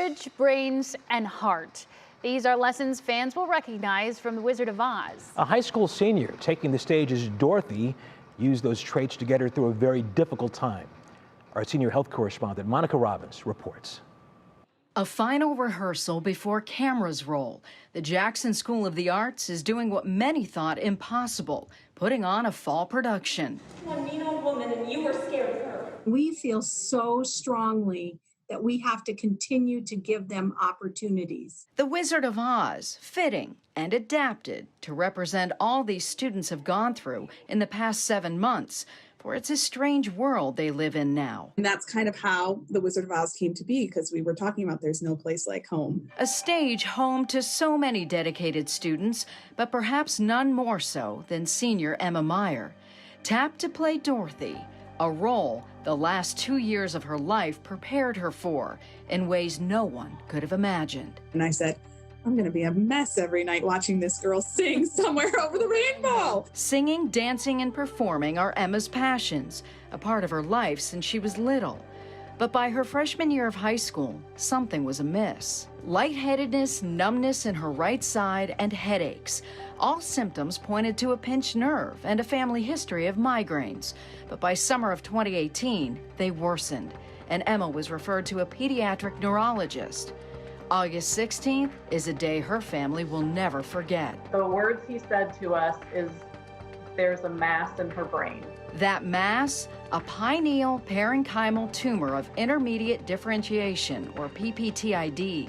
courage, brains, and heart. These are lessons fans will recognize from The Wizard of Oz. A high school senior taking the stage as Dorothy used those traits to get her through a very difficult time. Our senior health correspondent, Monica Robbins, reports. A final rehearsal before cameras roll. The Jackson School of the Arts is doing what many thought impossible, putting on a fall production. One mean old woman, and you were scared of her. We feel so strongly that we have to continue to give them opportunities. The Wizard of Oz, fitting and adapted to represent all these students have gone through in the past 7 months. For it's a strange world they live in now. And that's kind of how The Wizard of Oz came to be, because we were talking about there's no place like home. A stage home to so many dedicated students, but perhaps none more so than senior Emma Meyer. Tapped to play Dorothy, a role the last 2 years of her life prepared her for in ways no one could have imagined. And I said, I'm going to be a mess every night watching this girl sing Somewhere Over the Rainbow. Singing, dancing, and performing are Emma's passions, a part of her life since she was little. But by her freshman year of high school, something was amiss. Lightheadedness, numbness in her right side, and headaches. All symptoms pointed to a pinched nerve and a family history of migraines. But by summer of 2018, they worsened, and Emma was referred to a pediatric neurologist. August 16th is a day her family will never forget. The words he said to us is, there's a mass in her brain. That mass, a pineal parenchymal tumor of intermediate differentiation, or PPTID.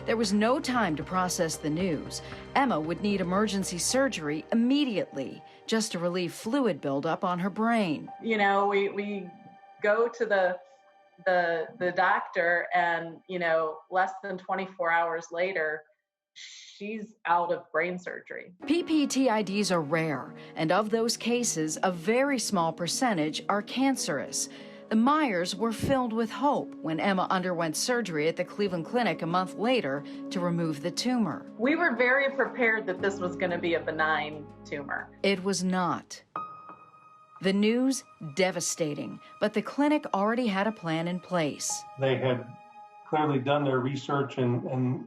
There was no time to process the news. Emma would need emergency surgery immediately just to relieve fluid buildup on her brain. You know, we go to the doctor, and less than 24 hours later she's out of brain surgery. PPTIDs are rare, and of those cases a very small percentage are cancerous. The Meyers were filled with hope when Emma underwent surgery at the Cleveland Clinic a month later to remove the tumor. We were very prepared that this was going to be a benign tumor. It was not. The news, devastating, but the clinic already had a plan in place. They had clearly done their research and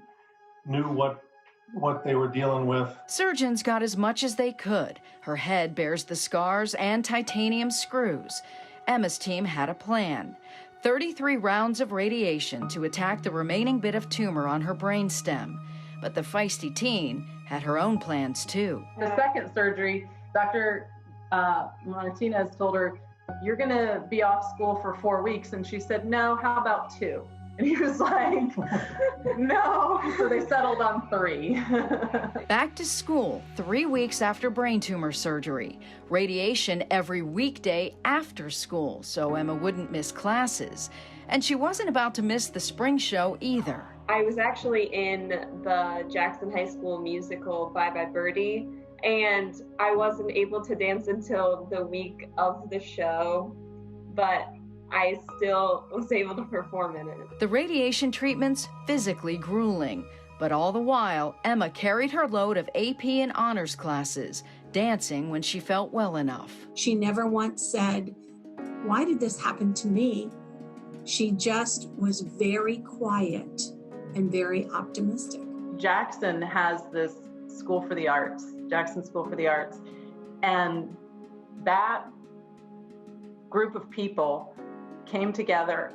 knew what they were dealing with. Surgeons got as much as they could. Her head bears the scars and titanium screws. Emma's team had a plan. 33 rounds of radiation to attack the remaining bit of tumor on her brainstem. But the feisty teen had her own plans too. The second surgery, Dr. Martinez told her, you're going to be off school for 4 weeks. And she said, no, how about 2? And he was like, no. So they settled on 3. Back to school 3 weeks after brain tumor surgery. Radiation every weekday after school, so Emma wouldn't miss classes. And she wasn't about to miss the spring show either. I was actually in the Jackson High School musical Bye Bye Birdie, and I wasn't able to dance until the week of the show, but I still was able to perform in it. The radiation treatments physically grueling, but all the while, Emma carried her load of AP and honors classes, dancing when she felt well enough. She never once said, why did this happen to me? She just was very quiet and very optimistic. Jackson has this School for the Arts, Jackson School for the Arts, and that group of people came together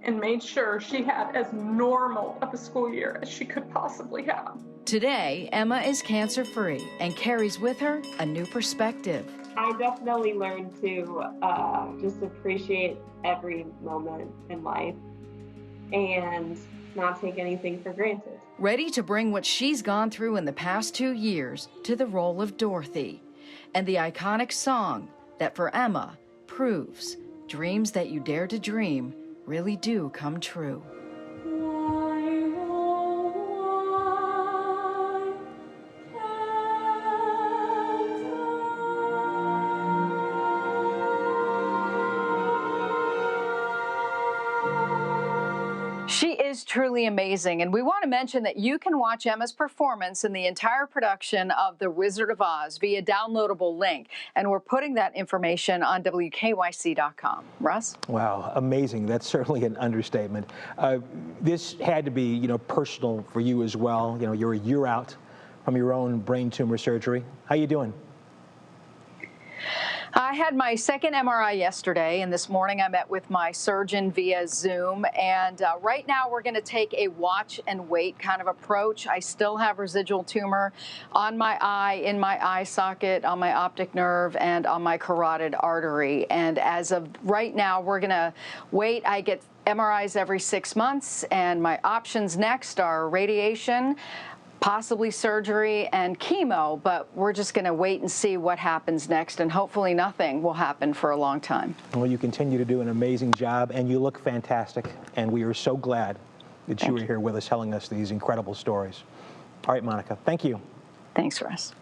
and made sure she had as normal of a school year as she could possibly have. Today, Emma is cancer-free and carries with her a new perspective. I definitely learned to just appreciate every moment in life and not take anything for granted. Ready to bring what she's gone through in the past 2 years to the role of Dorothy, and the iconic song that for Emma proves dreams that you dare to dream really do come true. She is is truly amazing. And we want to mention that you can watch Emma's performance in the entire production of The Wizard of Oz via downloadable link. And we're putting that information on WKYC.com. Russ? Wow, amazing. That's certainly an understatement. This had to be, personal for you as well. You're a year out from your own brain tumor surgery. How you doing? I had my second MRI yesterday, and this morning I met with my surgeon via Zoom. And right now we're going to take a watch and wait kind of approach. I still have residual tumor on my eye, in my eye socket, on my optic nerve, and on my carotid artery. And as of right now, we're going to wait. I get MRIs every 6 months, and my options next are radiation, possibly surgery, and chemo, but we're just going to wait and see what happens next, and hopefully nothing will happen for a long time. Well, you continue to do an amazing job, and you look fantastic, and we are so glad that you were here with us telling us these incredible stories. All right, Monica, thank you. Thanks, Russ.